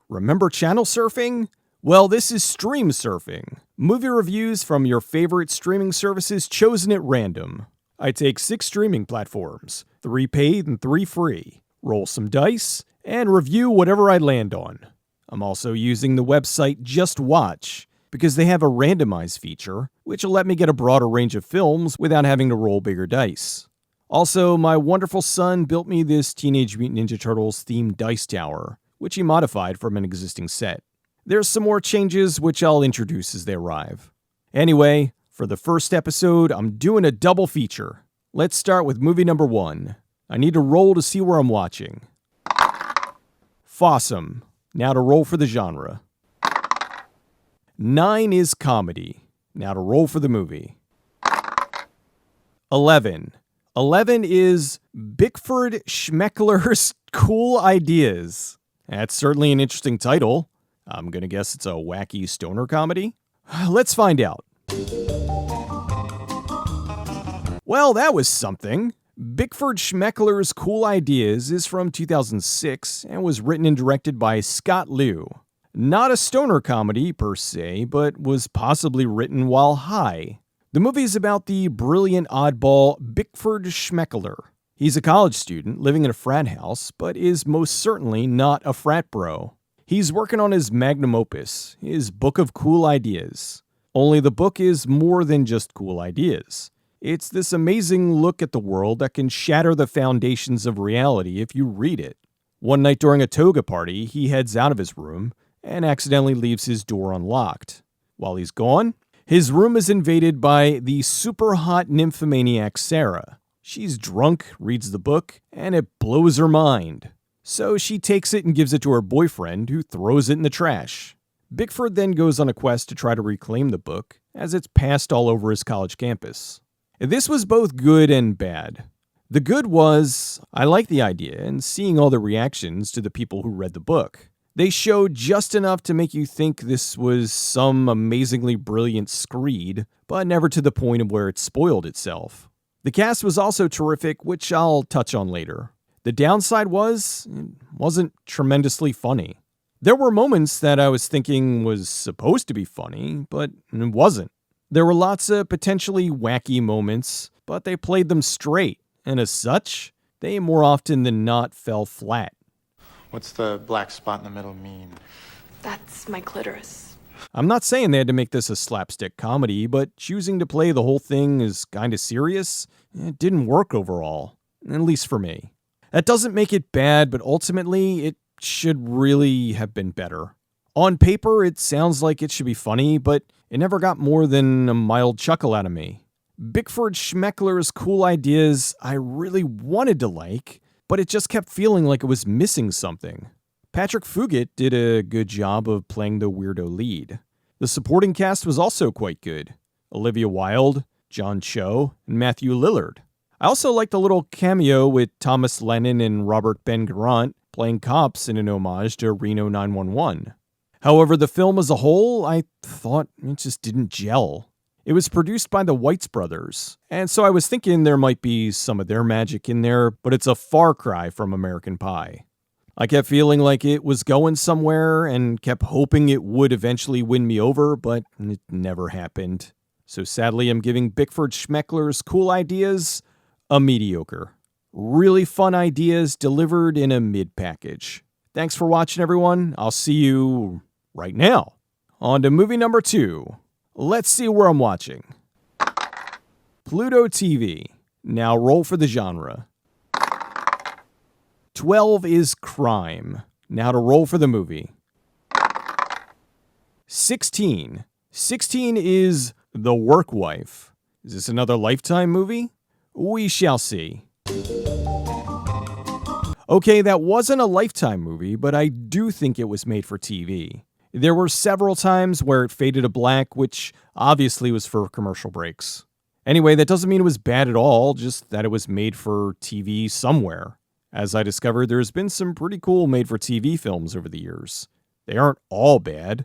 Remember channel surfing? Well, this is stream surfing. Movie reviews from your favorite streaming services chosen at random. I take 6 streaming platforms, 3 paid and 3 free, roll some dice, and review whatever I land on. I'm also using the website Just Watch because they have a randomize feature, which will let me get a broader range of films without having to roll bigger dice. Also, my wonderful son built me this Teenage Mutant Ninja Turtles themed dice tower, which he modified from an existing set. There's some more changes which I'll introduce as they arrive. Anyway, for the first episode, I'm doing a double feature. Let's start with movie number 1. I need to roll to see where I'm watching. Fossum. Now to roll for the genre. 9 is comedy. Now to roll for the movie. 11. 11 is Bickford Schmeckler's Cool Ideas. That's certainly an interesting title. I'm gonna guess it's a wacky stoner comedy. Let's find out. Well, that was something. Bickford Schmeckler's Cool Ideas is from 2006 and was written and directed by Scott Liu. Not a stoner comedy per se, but was possibly written while high. The movie's about the brilliant oddball Bickford Schmeckler. He's a college student living in a frat house, but is most certainly not a frat bro. He's working on his magnum opus, his book of cool ideas. Only the book is more than just cool ideas. It's this amazing look at the world that can shatter the foundations of reality if you read it. One night during a toga party, he heads out of his room and accidentally leaves his door unlocked. While he's gone, his room is invaded by the super hot nymphomaniac Sarah. She's drunk, reads the book, and it blows her mind. So she takes it and gives it to her boyfriend, who throws it in the trash. Bickford then goes on a quest to try to reclaim the book, as it's passed all over his college campus. This was both good and bad. The good was, I liked the idea and seeing all the reactions to the people who read the book. They showed just enough to make you think this was some amazingly brilliant screed, but never to the point of where it spoiled itself. The cast was also terrific, which I'll touch on later. The downside was, it wasn't tremendously funny. There were moments that I was thinking was supposed to be funny, but it wasn't. There were lots of potentially wacky moments, but they played them straight, and as such, they more often than not fell flat. What's the black spot in the middle mean? That's my clitoris. I'm not saying they had to make this a slapstick comedy, but choosing to play the whole thing as kinda serious, it didn't work overall, at least for me. That doesn't make it bad, but ultimately, it should really have been better. On paper, it sounds like it should be funny, but it never got more than a mild chuckle out of me. Bickford Schmeckler's Cool Ideas I really wanted to like, but it just kept feeling like it was missing something. Patrick Fugit did a good job of playing the weirdo lead. The supporting cast was also quite good. Olivia Wilde, John Cho, and Matthew Lillard. I also liked a little cameo with Thomas Lennon and Robert Ben-Garant playing cops in an homage to Reno 911. However, the film as a whole, I thought it just didn't gel. It was produced by the Weitz brothers, and so I was thinking there might be some of their magic in there, but it's a far cry from American Pie. I kept feeling like it was going somewhere and kept hoping it would eventually win me over, but it never happened. So sadly, I'm giving Bickford Schmeckler's Cool Ideas a mediocre. Really fun ideas delivered in a mid-package. Thanks for watching, everyone. I'll see you right now. On to movie number 2. Let's see where I'm watching. Pluto TV. Now roll for the genre. 12 is crime. Now to roll for the movie. 16. 16 is The Workwife. Is this another Lifetime movie? We shall see. Okay, that wasn't a Lifetime movie, but I do think it was made for TV. There were several times where it faded to black, which obviously was for commercial breaks. Anyway, that doesn't mean it was bad at all, just that it was made for TV somewhere. As I discovered, there's been some pretty cool made-for-TV films over the years. They aren't all bad.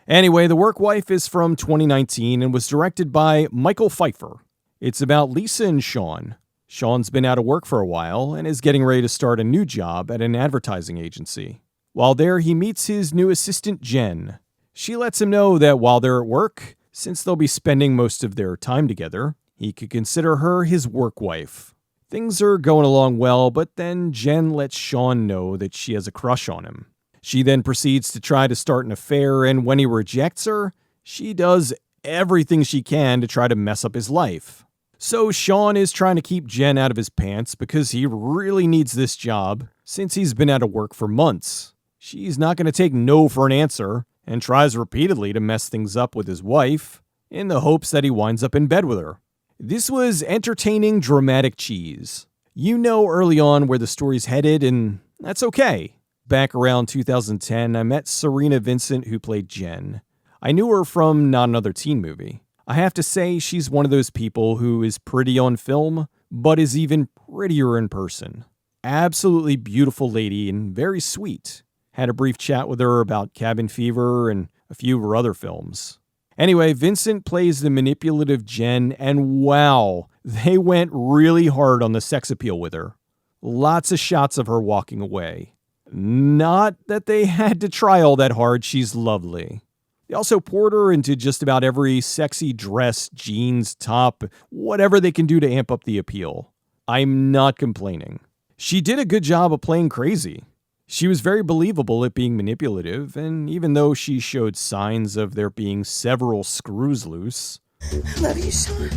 Anyway, The Workwife is from 2019 and was directed by Michael Pfeiffer. It's about Lisa and Sean. Sean's been out of work for a while and is getting ready to start a new job at an advertising agency. While there, he meets his new assistant, Jen. She lets him know that while they're at work, since they'll be spending most of their time together, he could consider her his work wife. Things are going along well, but then Jen lets Sean know that she has a crush on him. She then proceeds to try to start an affair, and when he rejects her, she does everything she can to try to mess up his life. So Sean is trying to keep Jen out of his pants because he really needs this job since he's been out of work for months. She's not going to take no for an answer and tries repeatedly to mess things up with his wife in the hopes that he winds up in bed with her. This was entertaining, dramatic cheese. You know early on where the story's headed, and that's okay. Back around 2010, I met Serena Vincent, who played Jen. I knew her from Not Another Teen Movie. I have to say, she's one of those people who is pretty on film, but is even prettier in person. Absolutely beautiful lady and very sweet. Had a brief chat with her about Cabin Fever and a few of her other films. Anyway, Vincent plays the manipulative Jen, and wow, they went really hard on the sex appeal with her. Lots of shots of her walking away. Not that they had to try all that hard, she's lovely. They also poured her into just about every sexy dress, jeans, top, whatever they can do to amp up the appeal. I'm not complaining. She did a good job of playing crazy. She was very believable at being manipulative, and even though she showed signs of there being several screws loose, I love you, Sean.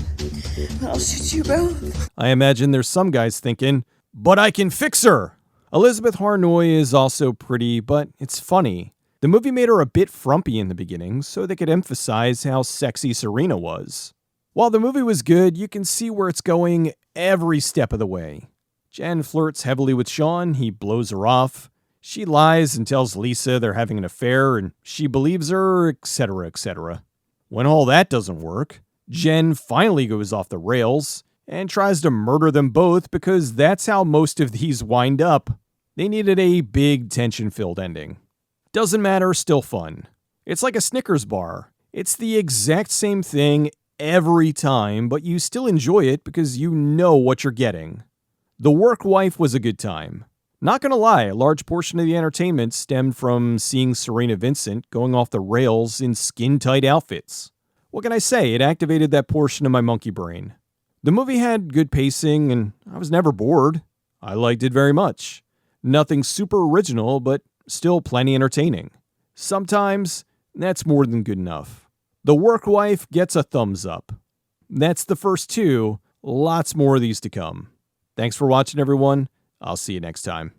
I'll shoot you both. I imagine there's some guys thinking, but I can fix her! Elizabeth Harnoy is also pretty, but it's funny. The movie made her a bit frumpy in the beginning, so they could emphasize how sexy Serena was. While the movie was good, you can see where it's going every step of the way. Jen flirts heavily with Sean, he blows her off. She lies and tells Lisa they're having an affair, and she believes her, etc., etc. When all that doesn't work, Jen finally goes off the rails and tries to murder them both because that's how most of these wind up. They needed a big tension-filled ending. Doesn't matter, still fun. It's like a Snickers bar. It's the exact same thing every time, but you still enjoy it because you know what you're getting. The Workwife was a good time. Not gonna lie, a large portion of the entertainment stemmed from seeing Serena Vincent going off the rails in skin-tight outfits. What can I say? It activated that portion of my monkey brain. The movie had good pacing, and I was never bored. I liked it very much. Nothing super original, but still plenty entertaining. Sometimes, that's more than good enough. The Workwife gets a thumbs up. That's the first two. Lots more of these to come. Thanks for watching, everyone. I'll see you next time.